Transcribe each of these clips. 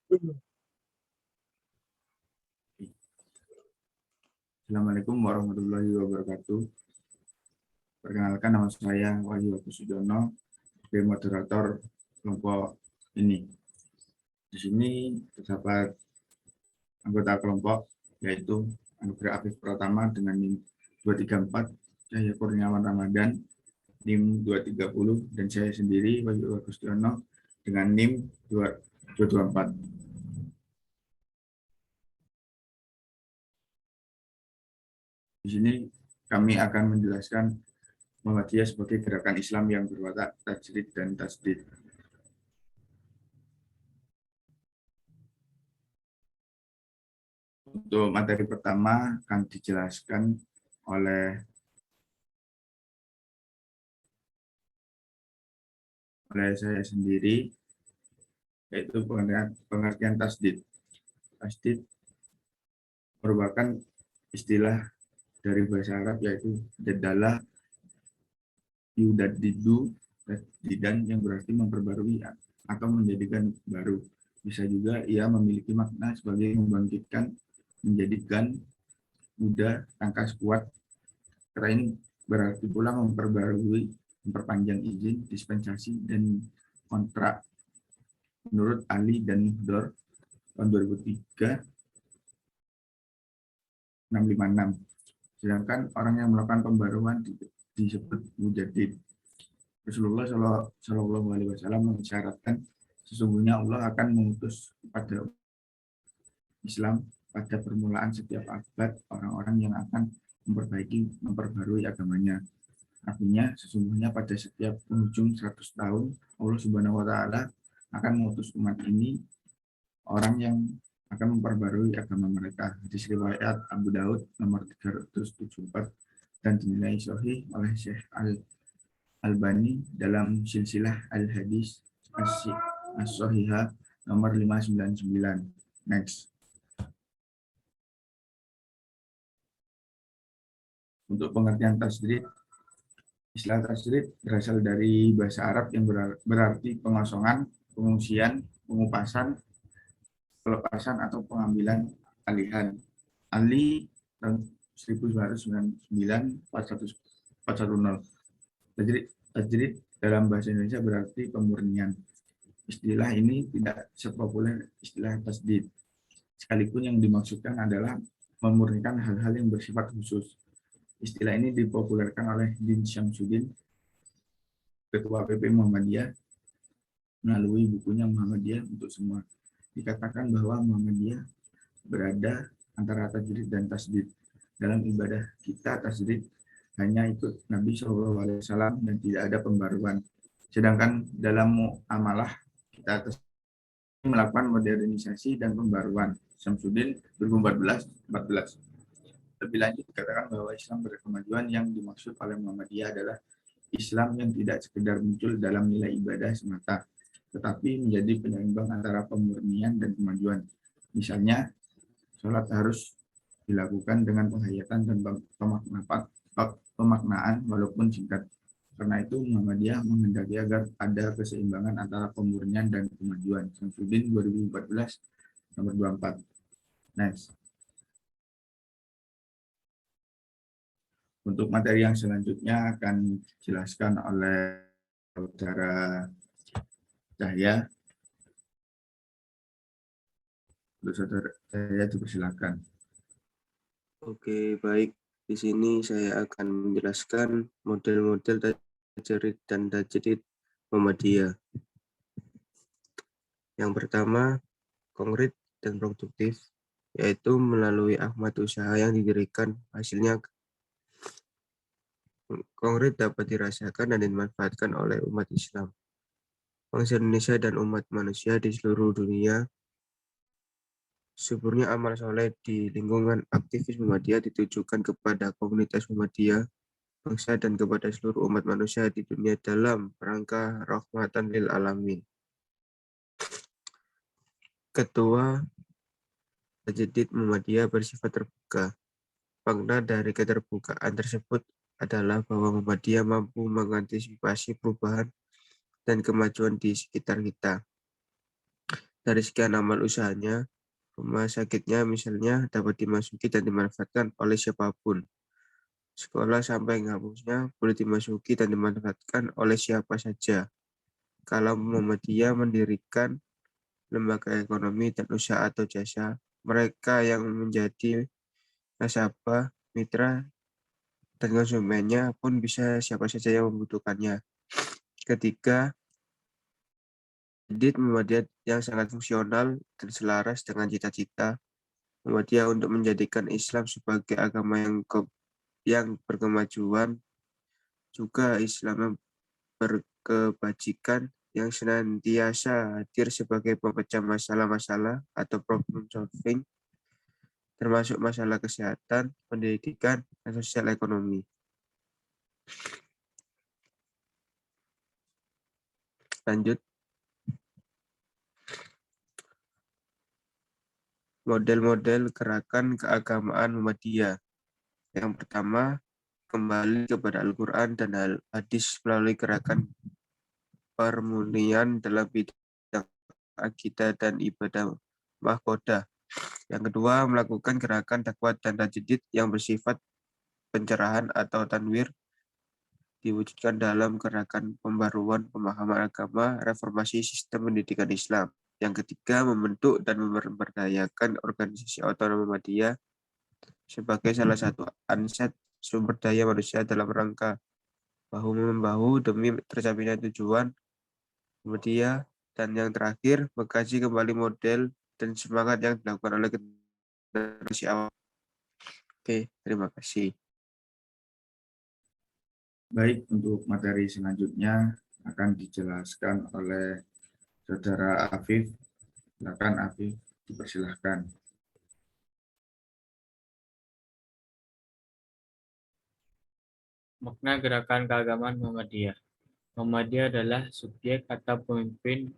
Assalamualaikum warahmatullahi wabarakatuh. Perkenalkan, nama saya Wahyu Agus Sujono, sebagai moderator kelompok ini. Di sini terdapat anggota kelompok, yaitu Anugerah Afif Pratama dengan NIM 234, saya Kurniawan Ramadan NIM 230, dan saya sendiri Wahyu Agus Sujono dengan NIM 224. Di sini kami akan menjelaskan Muhammadiyah sebagai gerakan Islam yang berwatak tajrid dan tasdid. Untuk materi pertama akan dijelaskan oleh saya sendiri, yaitu pengertian tasdid. Tasdid merupakan istilah dari bahasa Arab, yaitu jadalah yudadidu dan yang berarti memperbarui atau menjadikan baru. Bisa juga ia memiliki makna sebagai membangkitkan, menjadikan mudah, tangkas, kuat. Kata ini berarti pula memperbarui, memperpanjang izin, dispensasi, dan kontrak. Menurut Ali dan Muhdor tahun 2003 656. Sedangkan orang yang melakukan pembaruan disebut mujadid. Rasulullah Shallallahu Alaihi Wasallam mengisyaratkan sesungguhnya Allah akan mengutus kepada Islam pada permulaan setiap abad orang-orang yang akan memperbarui agamanya. Artinya sesungguhnya pada setiap penghujung 100 tahun Allah Subhanahu wa taala akan mengutus umat ini orang yang akan memperbarui agama mereka. Hadis riwayat Abu Daud nomor 374 dan dinilai sahih oleh Syekh Al-Albani dalam silsilah Al-Hadis As-Sahihah nomor 599. Next. Untuk pengertian tasdid, istilah tasdid berasal dari bahasa Arab yang berarti pengosongan, pengungsian, pengupasan, pelepasan atau pengambilan alihan. Ali tahun 1999 410. Tajrid dalam bahasa Indonesia berarti pemurnian. Istilah ini tidak sepopuler istilah tasdid, sekalipun yang dimaksudkan adalah memurnikan hal-hal yang bersifat khusus. Istilah ini dipopulerkan oleh Din Syamsuddin, Ketua PP Muhammadiyah, melalui bukunya Muhammadiyah untuk Semua. Dikatakan bahwa Muhammadiyah berada antara tajrid dan tasdid. Dalam ibadah kita tasdid hanya ikut Nabi SAW dan tidak ada pembaruan. Sedangkan dalam muamalah kita melakukan modernisasi dan pembaruan. Syamsuddin 2014. Lebih lanjut dikatakan bahwa Islam berkemajuan yang dimaksud oleh Muhammadiyah adalah Islam yang tidak sekedar muncul dalam nilai ibadah semata, tetapi menjadi penyeimbang antara pemurnian dan kemajuan. Misalnya, sholat harus dilakukan dengan penghayatan dan pemaknaan walaupun singkat. Karena itu Muhammadiyah menghendaki agar ada keseimbangan antara pemurnian dan kemajuan. Syamsuddin 2014 nomor 24. Next. Untuk materi yang selanjutnya akan dijelaskan oleh saudara Cahya. Untuk saudara Cahya dipersilakan. Oke, baik. Di sini saya akan menjelaskan model-model tajrid dan tajrid Muhammadiyah. Yang pertama, konkret dan produktif, yaitu melalui akhmat usaha yang didirikan, hasilnya konkret dapat dirasakan dan dimanfaatkan oleh umat Islam, bangsa Indonesia dan umat manusia di seluruh dunia. Suburnya amal soleh di lingkungan aktivis Muhammadiyah ditujukan kepada komunitas Muhammadiyah, bangsa dan kepada seluruh umat manusia di dunia dalam rangka rahmatan lil alamin. Ketua Tajdid Muhammadiyah bersifat terbuka. Makna dari keterbukaan tersebut adalah bahwa Muhammadiyah mampu mengantisipasi perubahan dan kemajuan di sekitar kita. Dari sekian amal usahanya, rumah sakitnya misalnya dapat dimasuki dan dimanfaatkan oleh siapapun. Sekolah sampai kampusnya boleh dimasuki dan dimanfaatkan oleh siapa saja. Kalau Muhammadiyah mendirikan lembaga ekonomi dan usaha atau jasa, mereka yang menjadi nasabah, mitra, dan konsumennya pun bisa siapa saja yang membutuhkannya. Ketiga, Didit Muhammadiyah yang sangat fungsional dan selaras dengan cita-cita Muhammadiyah untuk menjadikan Islam sebagai agama yang berkemajuan, juga Islam yang berkebajikan, yang senantiasa hadir sebagai pemecah masalah-masalah atau problem solving, termasuk masalah kesehatan, pendidikan, dan sosial ekonomi. Lanjut, model-model gerakan keagamaan Muhammadiyah. Yang pertama, kembali kepada Al-Quran dan hadis melalui gerakan permunian dalam bidang akidah dan ibadah mahkodah. Yang kedua, melakukan gerakan dakwah dan tajdid yang bersifat pencerahan atau tanwir, diwujudkan dalam gerakan pembaruan pemahaman agama, reformasi sistem pendidikan Islam. Yang ketiga, membentuk dan memberdayakan organisasi otonom Muhammadiyah sebagai salah satu ansat sumber daya manusia dalam rangka bahu-membahu demi tercapainya tujuan Muhammadiyah. Dan yang terakhir, mengkaji kembali model dan semangat yang dilakukan oleh generasi awal. Oke, terima kasih. Baik, untuk materi selanjutnya akan dijelaskan oleh Saudara Afif. Silakan Afif, dipersilahkan. Makna gerakan keagamaan Muhammadiyah. Muhammadiyah adalah subjek atau pemimpin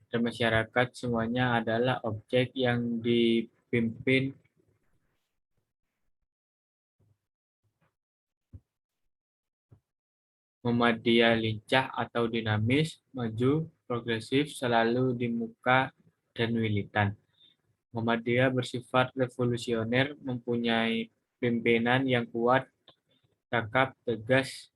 dan masyarakat semuanya adalah objek yang dipimpin Muhammadiyah lincah atau dinamis, maju, progresif, selalu di muka, dan militan. Muhammadiyah bersifat revolusioner, mempunyai pimpinan yang kuat, cakap, tegas.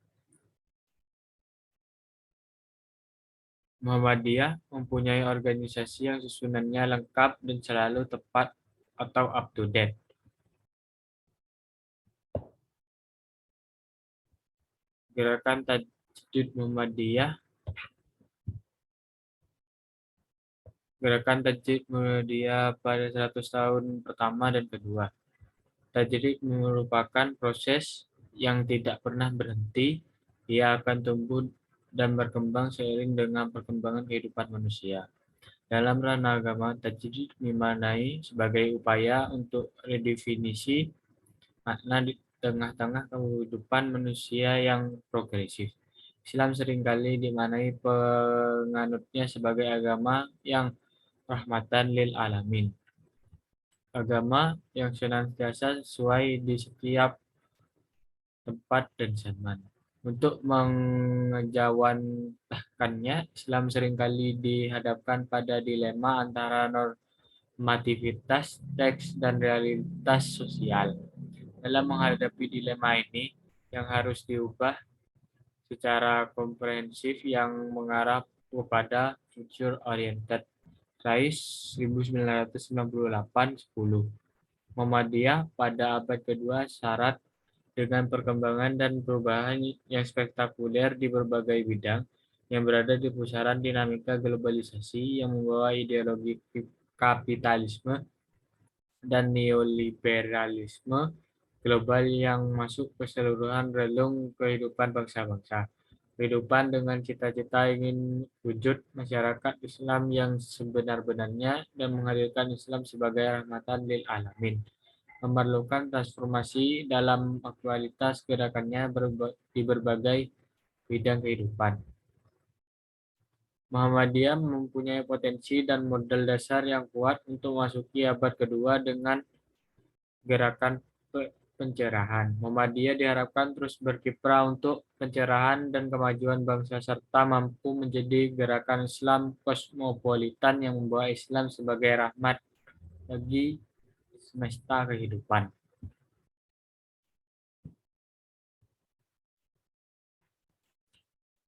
Muhammadiyah mempunyai organisasi yang susunannya lengkap dan selalu tepat atau up to date. Gerakan Tajdid Muhammadiyah. Gerakan Tajdid Muhammadiyah pada 100 tahun pertama dan kedua. Tajdid merupakan proses yang tidak pernah berhenti. Ia akan tumbuh dan berkembang seiring dengan perkembangan kehidupan manusia. Dalam ranah agama, tajdid dimaknai sebagai upaya untuk redefinisi makna di tengah-tengah kehidupan manusia yang progresif. Islam seringkali dimaknai penganutnya sebagai agama yang rahmatan lil alamin. Agama yang senantiasa sesuai di setiap tempat dan zaman. Untuk mengejawantahkannya, Islam seringkali dihadapkan pada dilema antara normativitas teks dan realitas sosial. Dalam menghadapi dilema ini, yang harus diubah secara komprehensif yang mengarah kepada future oriented. Rais 1998-10. Muhammadiyah pada abad kedua syarat dengan perkembangan dan perubahan yang spektakuler di berbagai bidang yang berada di pusaran dinamika globalisasi yang membawa ideologi kapitalisme dan neoliberalisme global yang masuk ke seluruhan relung kehidupan bangsa-bangsa. Kehidupan dengan cita-cita ingin wujud masyarakat Islam yang sebenar-benarnya dan menghadirkan Islam sebagai rahmatan lil alamin. Memerlukan transformasi dalam aktualitas gerakannya di berbagai bidang kehidupan. Muhammadiyah mempunyai potensi dan modal dasar yang kuat untuk memasuki abad kedua dengan gerakan pencerahan. Muhammadiyah diharapkan terus berkiprah untuk pencerahan dan kemajuan bangsa serta mampu menjadi gerakan Islam kosmopolitan yang membawa Islam sebagai rahmat bagi semesta kehidupan.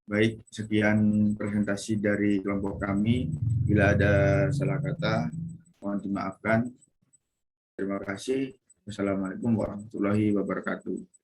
Baik, sekian presentasi dari kelompok kami. Bila ada salah kata, mohon dimaafkan. Terima kasih. Wassalamualaikum warahmatullahi wabarakatuh.